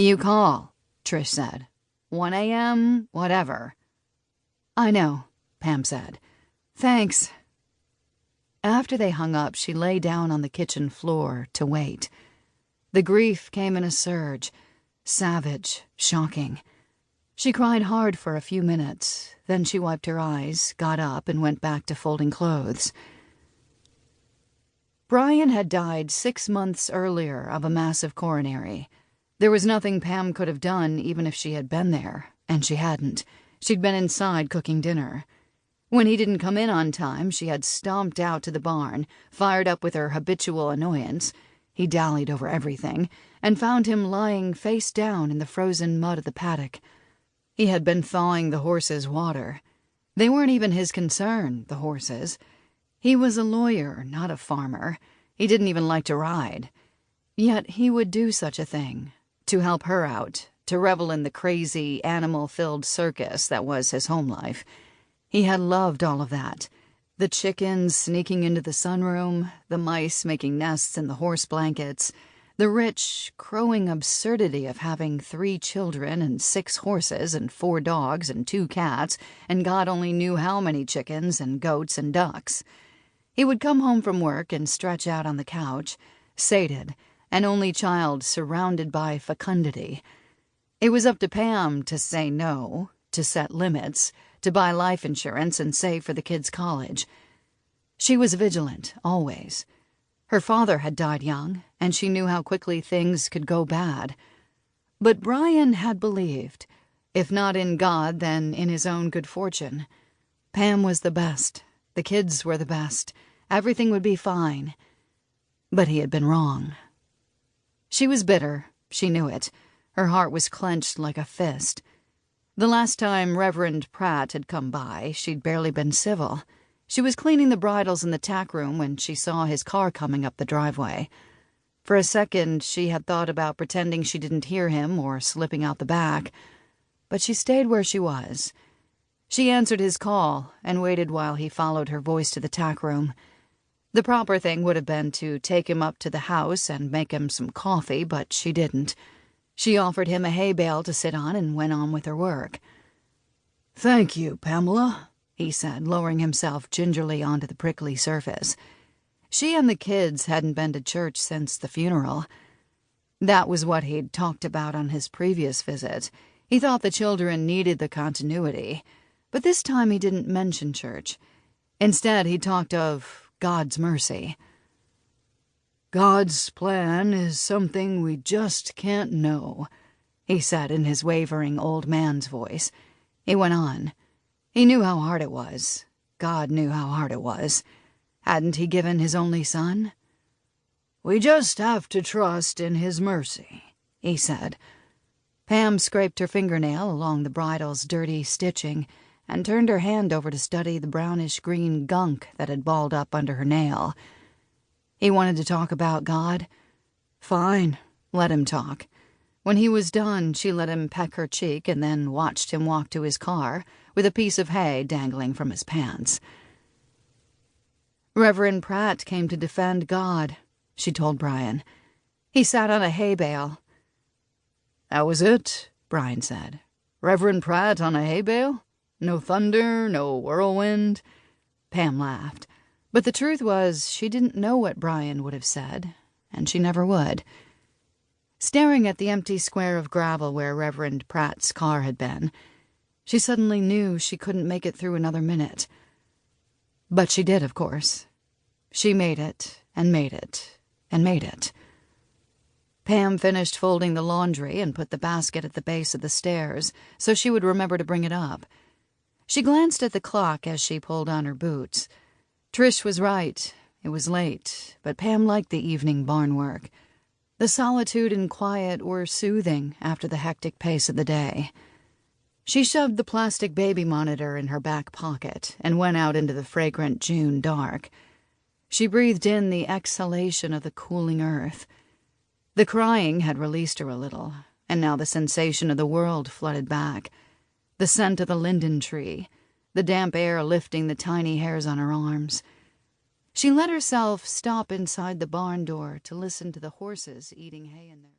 "You call," Trish said. 1 a.m., whatever. "I know," Pam said. "Thanks." After they hung up, she lay down on the kitchen floor to wait. The grief came in a surge, savage, shocking. She cried hard for a few minutes, then she wiped her eyes, got up, and went back to folding clothes. Brian had died 6 months earlier of a massive coronary. There was nothing Pam could have done even if she had been there, and she hadn't. She'd been inside cooking dinner. When he didn't come in on time, she had stomped out to the barn, fired up with her habitual annoyance. He dallied over everything, and found him lying face down in the frozen mud of the paddock. He had been thawing the horses' water. They weren't even his concern, the horses. He was a lawyer, not a farmer. He didn't even like to ride. Yet he would do such a thing, to help her out, to revel in the crazy, animal-filled circus that was his home life. He had loved all of that. The chickens sneaking into the sunroom, the mice making nests in the horse blankets, the rich, crowing absurdity of having 3 children and 6 horses and 4 dogs and 2 cats and God only knew how many chickens and goats and ducks. He would come home from work and stretch out on the couch, sated, an only child surrounded by fecundity. It was up to Pam to say no, to set limits, to buy life insurance and save for the kids' college. She was vigilant, always. Her father had died young, and she knew how quickly things could go bad. But Brian had believed, if not in God, then in his own good fortune. Pam was the best. The kids were the best. Everything would be fine. But he had been wrong. She was bitter. She knew it. Her heart was clenched like a fist. The last time Reverend Pratt had come by, she'd barely been civil. She was cleaning the bridles in the tack room when she saw his car coming up the driveway. For a second, she had thought about pretending she didn't hear him or slipping out the back. But she stayed where she was. She answered his call and waited while he followed her voice to the tack room. The proper thing would have been to take him up to the house and make him some coffee, but she didn't. She offered him a hay bale to sit on and went on with her work. "Thank you, Pamela," he said, lowering himself gingerly onto the prickly surface. She and the kids hadn't been to church since the funeral. That was what he'd talked about on his previous visit. He thought the children needed the continuity, but this time he didn't mention church. Instead, he talked of God's mercy. "God's plan is something we just can't know," he said in his wavering old man's voice. He went on. He knew how hard it was. God knew how hard it was. Hadn't he given his only son? "We just have to trust in his mercy," he said. Pam scraped her fingernail along the bridle's dirty stitching and turned her hand over to study the brownish-green gunk that had balled up under her nail. He wanted to talk about God? Fine, let him talk. When he was done, she let him peck her cheek and then watched him walk to his car with a piece of hay dangling from his pants. Reverend Pratt came to defend God, she told Brian. He sat on a hay bale. "That was it," Brian said. "Reverend Pratt on a hay bale? No thunder, no whirlwind?" Pam laughed. But the truth was, she didn't know what Brian would have said, and she never would. Staring at the empty square of gravel where Reverend Pratt's car had been, she suddenly knew she couldn't make it through another minute. But she did, of course. She made it, and made it, and made it. Pam finished folding the laundry and put the basket at the base of the stairs so she would remember to bring it up. She glanced at the clock as she pulled on her boots. Trish was right. It was late, but Pam liked the evening barn work. The solitude and quiet were soothing after the hectic pace of the day. She shoved the plastic baby monitor in her back pocket and went out into the fragrant June dark. She breathed in the exhalation of the cooling earth. The crying had released her a little, and now the sensation of the world flooded back. The scent of the linden tree, the damp air lifting the tiny hairs on her arms. She let herself stop inside the barn door to listen to the horses eating hay in their